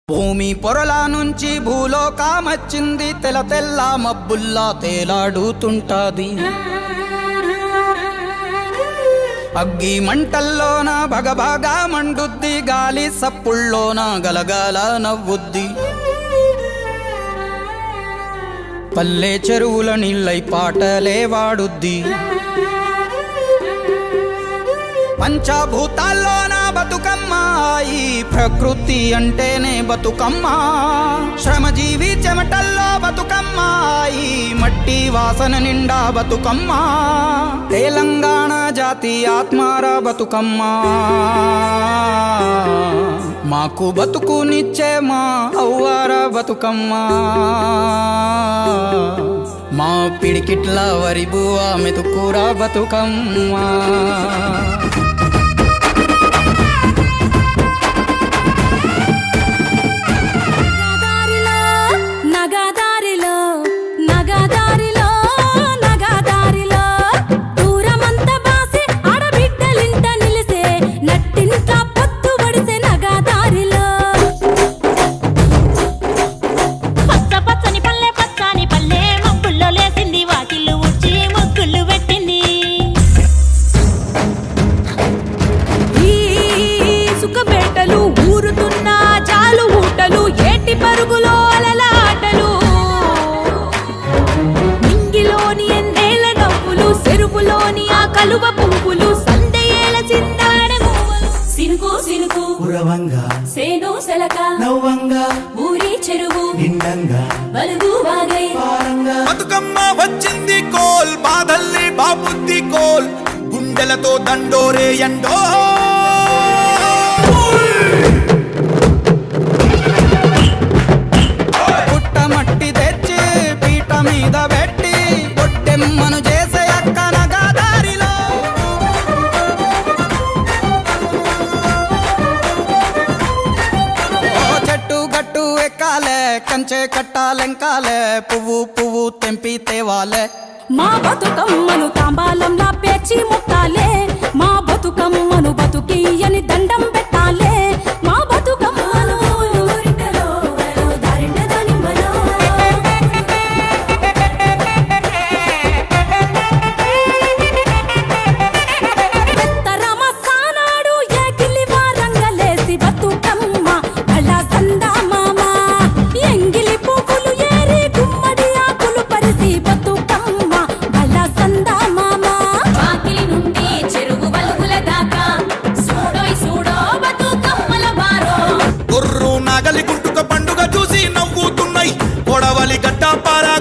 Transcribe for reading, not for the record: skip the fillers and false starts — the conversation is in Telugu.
భూమి పొరల నుంచి భూలోకమచ్చింది, తెల్ల తెల్ల మబ్బుల్లా తేలాడుతుంటాది. అగ్గి మంటల్లోన భగభగా మండుద్ది, గాలి సప్పుల్లోన గలగల నవ్వుద్ది. పల్లె చెరువుల నీళ్ళై పాటలే వాడుద్ది. పంచభూతాల్లోన బతుకమ్మ, ఈ ప్రకృతి అంటేనే బతుకమ్మ. శ్రమజీవి చెమటల్లో బతుకమ్మ, ఈ మట్టి వాసన నిండా బతుకమ్మ. తెలంగాణ జాతి ఆత్మార బతుకమ్మ, మాకు బతుకునిచ్చే మా అవ్వార బతుకమ్మ. మా పిడికిట్ల వరిబువ మెతుకుర బతుకమ్మ. కలువ పువ్వులు సందేల చిందాడము, సినుకు సినుకు పురవంగా సేను సెలక నవ్వంగా, ఊరి చెరువు నిండంగా బలుగు వాగై పారంగా. బతుకమ్మ వచ్చింది కోల్, బాధల్ని బాబుద్ది కోల్, గుండెలతో దండోరే ఎండో. పుట్టమట్టి తెచ్చి పీట మీద పెట్టి పొట్టెమ్మను చేసే అక్క నగదారిలో. చెట్టు గట్టు ఎక్కాలే, కంచె కట్టాలెంకాలే, పువ్వు పువ్వు తెంపి తేవాలే. మా బతుకమ్మను తాంబాలంలా పేర్చి ముట్టాలే, మా బతుకమ్మను బతుకియని దండం పెట్టాలే. మా బతుకమ్మను గొర్రు నాగలి గుంటుక పండుగ చూసి నవ్వుతున్నాయి, కొడవలి గడ్డ పారా